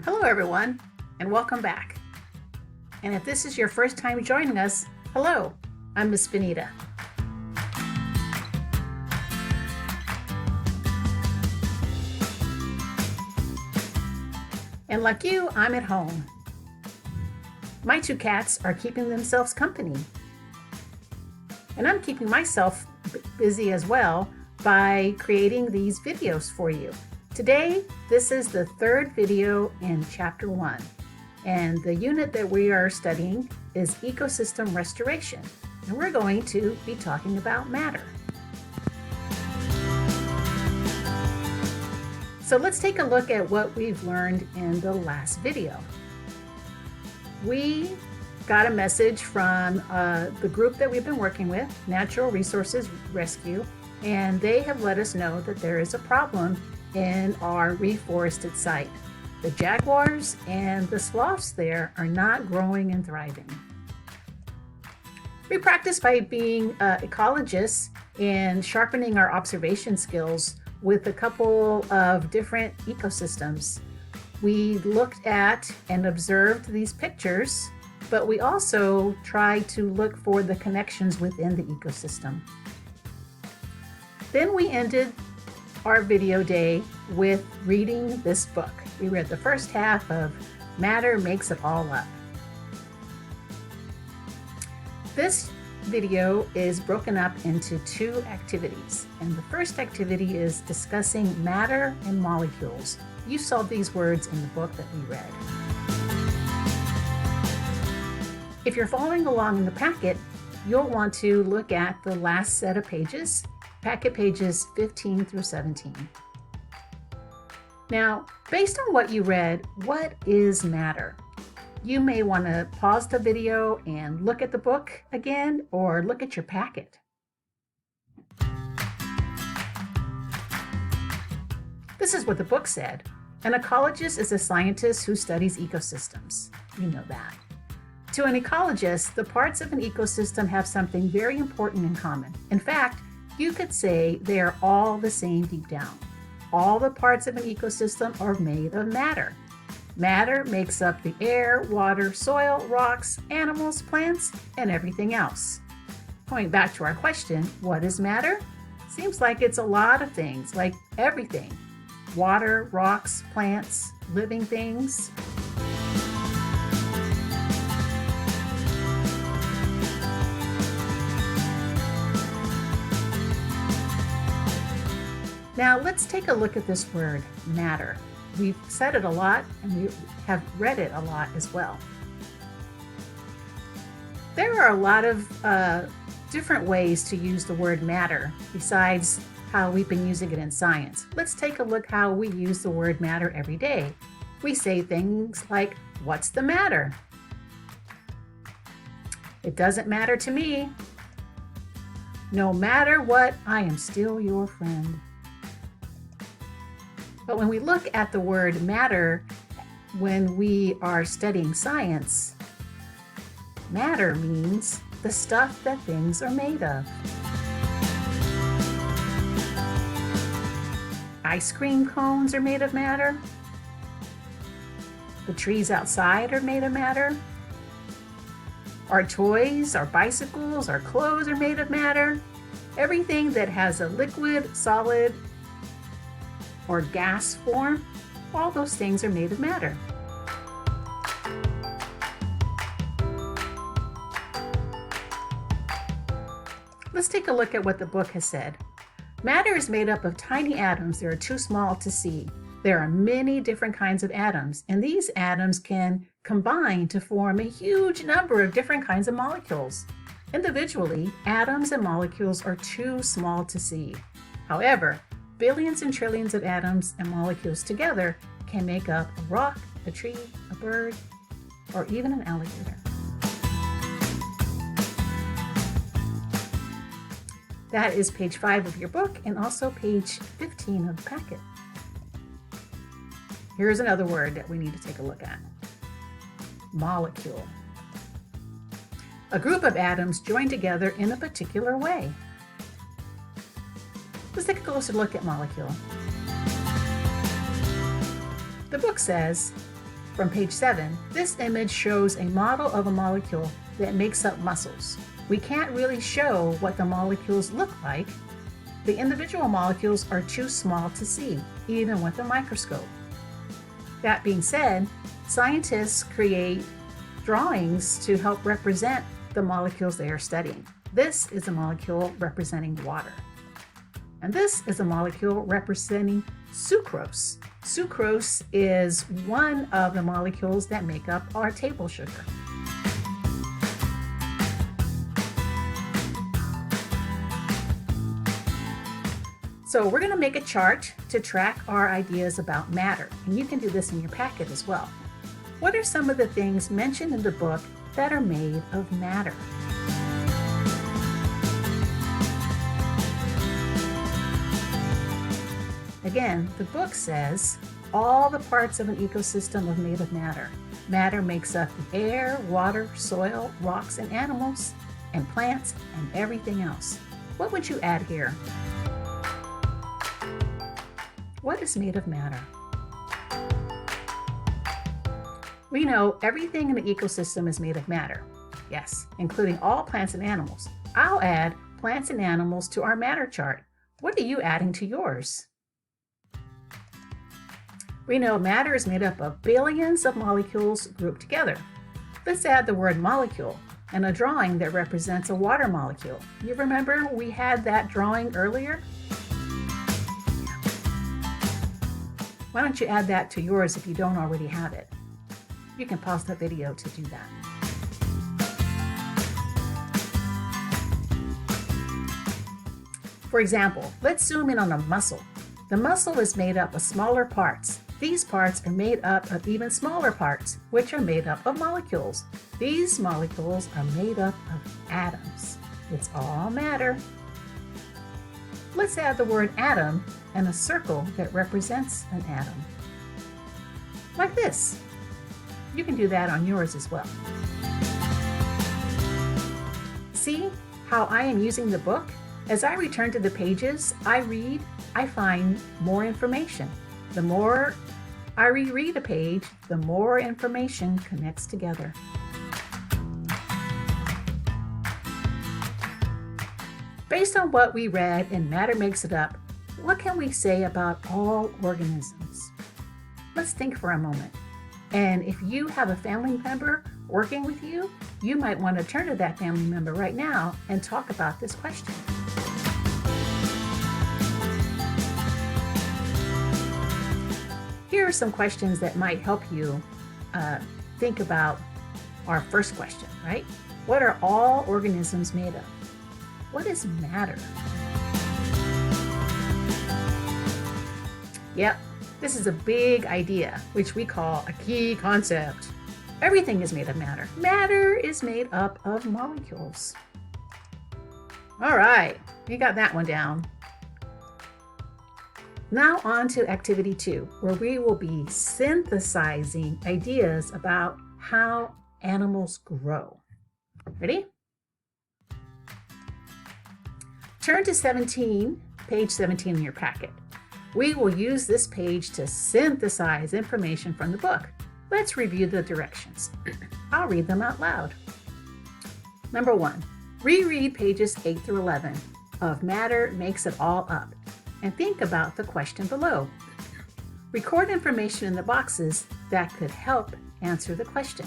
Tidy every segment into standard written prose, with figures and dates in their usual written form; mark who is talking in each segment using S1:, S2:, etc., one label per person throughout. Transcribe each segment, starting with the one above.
S1: Hello everyone, and welcome back. And if this is your first time joining us, hello, I'm Miss Benita. And like you, I'm at home. My two cats are keeping themselves company. And I'm keeping myself busy as well by creating these videos for you. Today, this is the third video in Chapter 1, and the unit that we are studying is Ecosystem Restoration, and we're going to be talking about matter. So let's take a look at what we've learned in the last video. We got a message from the group that we've been working with, Natural Resources Rescue, and they have let us know that there is a problem in our reforested site. The jaguars and the sloths there are not growing and thriving. We practice by being ecologists and sharpening our observation skills with a couple of different ecosystems. We looked at and observed these pictures, but we also tried to look for the connections within the ecosystem. Then we ended our video day with reading this book. We read the first half of Matter Makes It All Up. This video is broken up into two activities, and the first activity is discussing matter and molecules. You saw these words in the book that we read. If you're following along in the packet, you'll want to look at the last set of pages, packet pages 15 through 17. Now, based on what you read, what is matter? You may want to pause the video and look at the book again, or look at your packet. This is what the book said. An ecologist is a scientist who studies ecosystems. You know that. To an ecologist, the parts of an ecosystem have something very important in common. In fact, you could say they are all the same deep down. All the parts of an ecosystem are made of matter. Matter makes up the air, water, soil, rocks, animals, plants, and everything else. Going back to our question, what is matter? Seems like it's a lot of things, like everything. Water, rocks, plants, living things. Now let's take a look at this word, matter. We've said it a lot and we have read it a lot as well. There are a lot of different ways to use the word matter besides how we've been using it in science. Let's take a look how we use the word matter every day. We say things like, what's the matter? It doesn't matter to me. No matter what, I am still your friend. But when we look at the word matter, when we are studying science, matter means the stuff that things are made of. Ice cream cones are made of matter. The trees outside are made of matter. Our toys, our bicycles, our clothes are made of matter. Everything that has a liquid, solid, or gas form, all those things are made of matter. Let's take a look at what the book has said. Matter is made up of tiny atoms that are too small to see. There are many different kinds of atoms, and these atoms can combine to form a huge number of different kinds of molecules. Individually, atoms and molecules are too small to see. However, billions and trillions of atoms and molecules together can make up a rock, a tree, a bird, or even an alligator. That is page 5 of your book and also page 15 of the packet. Here's another word that we need to take a look at. Molecule. A group of atoms joined together in a particular way. Let's take a closer look at molecule. The book says, From page 7, this image shows a model of a molecule that makes up muscles. We can't really show what the molecules look like. The individual molecules are too small to see, even with a microscope. That being said, scientists create drawings to help represent the molecules they are studying. This is a molecule representing water. And this is a molecule representing sucrose. Sucrose is one of the molecules that make up our table sugar. So we're going to make a chart to track our ideas about matter, and you can do this in your packet as well. What are some of the things mentioned in the book that are made of matter? Again, the book says all the parts of an ecosystem are made of matter. Matter makes up the air, water, soil, rocks, and animals, and plants, and everything else. What would you add here? What is made of matter? We know everything in the ecosystem is made of matter. Yes, including all plants and animals. I'll add plants and animals to our matter chart. What are you adding to yours? We know matter is made up of billions of molecules grouped together. Let's add the word molecule and a drawing that represents a water molecule. You remember we had that drawing earlier? Why don't you add that to yours if you don't already have it? You can pause the video to do that. For example, let's zoom in on a muscle. The muscle is made up of smaller parts. These parts are made up of even smaller parts, which are made up of molecules. These molecules are made up of atoms. It's all matter. Let's add the word atom and a circle that represents an atom. Like this. You can do that on yours as well. See how I am using the book? As I return to the pages, I read, I find more information. The more I reread a page, the more information connects together. Based on what we read in Matter Makes It Up, what can we say about all organisms? Let's think for a moment. And if you have a family member working with you, you might want to turn to that family member right now and talk about this question. Here are some questions that might help you think about our first question, right? What are all organisms made of? What is matter? Yep, this is a big idea, which we call a key concept. Everything is made of matter. Matter is made up of molecules. All right, you got that one down. Now on to activity 2, where we will be synthesizing ideas about how animals grow. Ready? Turn to page 17 in your packet. We will use this page to synthesize information from the book. Let's review the directions. I'll read them out loud. Number 1, reread pages 8 through 11 of Matter Makes It All Up and think about the question below. Record information in the boxes that could help answer the question.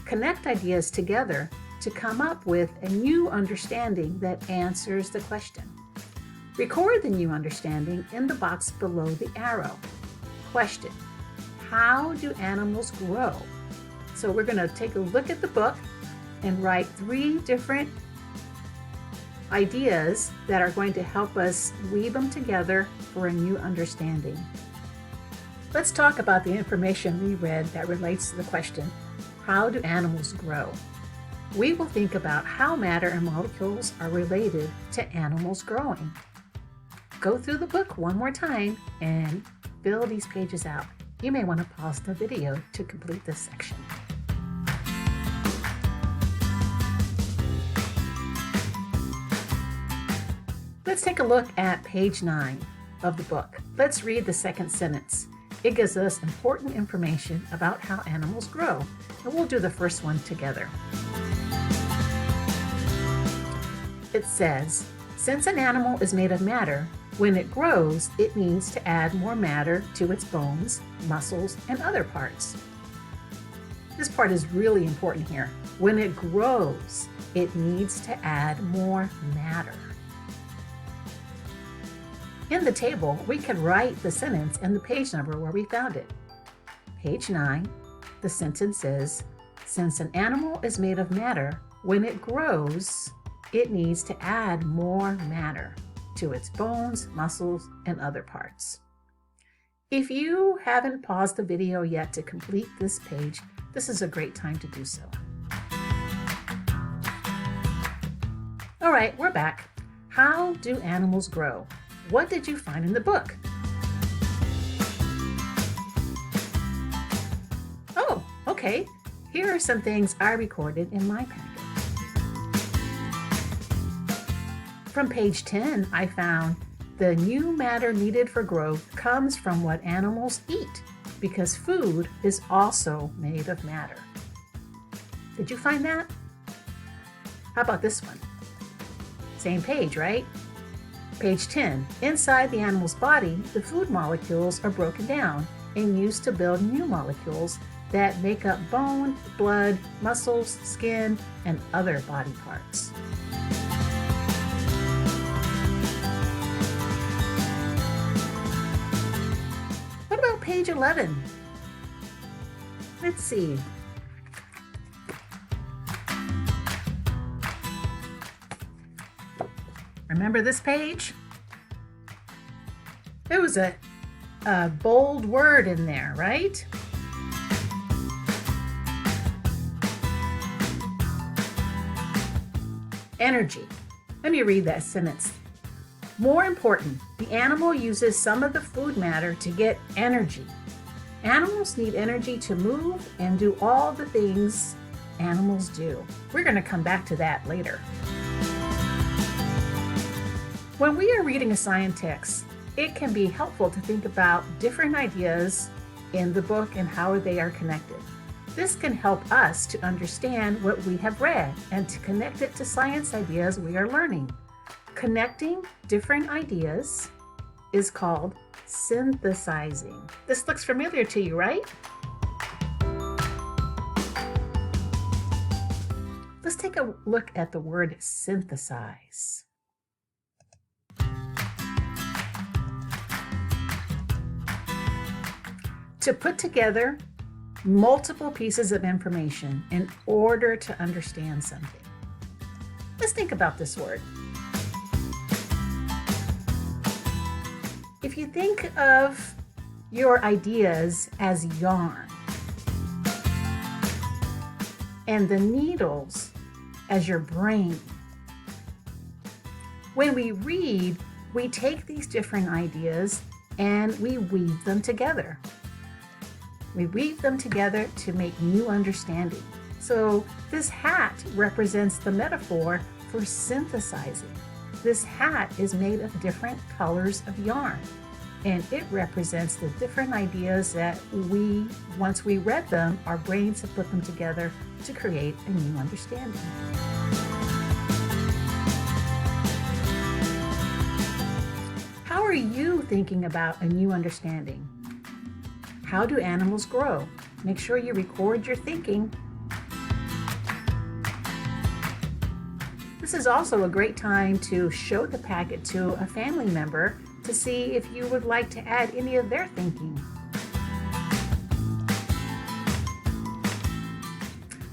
S1: Connect ideas together to come up with a new understanding that answers the question. Record the new understanding in the box below the arrow. Question: how do animals grow? So we're going to take a look at the book and write 3 different ideas that are going to help us weave them together for a new understanding. Let's talk about the information we read that relates to the question, how do animals grow? We will think about how matter and molecules are related to animals growing. Go through the book one more time and fill these pages out. You may want to pause the video to complete this section. Let's take a look at page 9 of the book. Let's read the second sentence. It gives us important information about how animals grow, and we'll do the first one together. It says, since an animal is made of matter, when it grows, it needs to add more matter to its bones, muscles, and other parts. This part is really important here. When it grows, it needs to add more matter. In the table, we can write the sentence and the page number where we found it. Page 9, the sentence is, since an animal is made of matter, when it grows, it needs to add more matter to its bones, muscles, and other parts. If you haven't paused the video yet to complete this page, this is a great time to do so. All right, we're back. How do animals grow? What did you find in the book? Oh, okay. Here are some things I recorded in my packet. From page 10, I found the new matter needed for growth comes from what animals eat, because food is also made of matter. Did you find that? How about this one? Same page, right? Page 10, inside the animal's body, the food molecules are broken down and used to build new molecules that make up bone, blood, muscles, skin, and other body parts. What about page 11? Let's see. Remember this page? There was a bold word in there, right? Energy. Let me read that sentence. More important, the animal uses some of the food matter to get energy. Animals need energy to move and do all the things animals do. We're going to come back to that later. When we are reading a science text, it can be helpful to think about different ideas in the book and how they are connected. This can help us to understand what we have read and to connect it to science ideas we are learning. Connecting different ideas is called synthesizing. This looks familiar to you, right? Let's take a look at the word synthesize. To put together multiple pieces of information in order to understand something. Let's think about this word. If you think of your ideas as yarn and the needles as your brain, when we read, we take these different ideas and we weave them together. We weave them together to make new understanding. So this hat represents the metaphor for synthesizing. This hat is made of different colors of yarn, and it represents the different ideas that once we read them, our brains have put them together to create a new understanding. How are you thinking about a new understanding? How do animals grow? Make sure you record your thinking. This is also a great time to show the packet to a family member to see if you would like to add any of their thinking.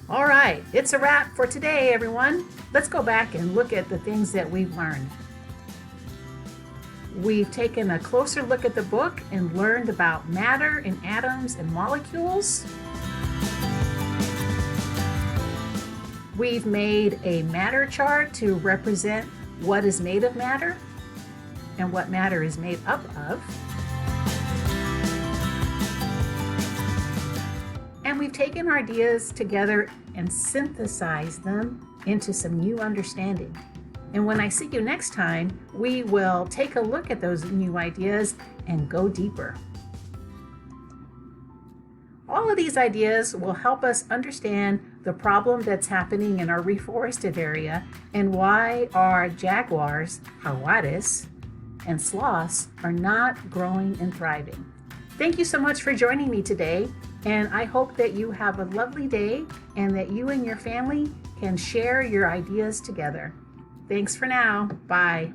S1: All right, it's a wrap for today, everyone. Let's go back and look at the things that we've learned. We've taken a closer look at the book and learned about matter and atoms and molecules. We've made a matter chart to represent what is made of matter and what matter is made up of. And we've taken our ideas together and synthesized them into some new understanding. And when I see you next time, we will take a look at those new ideas and go deeper. All of these ideas will help us understand the problem that's happening in our reforested area and why our jaguars, jaguares, and sloths are not growing and thriving. Thank you so much for joining me today, and I hope that you have a lovely day and that you and your family can share your ideas together. Thanks for now. Bye.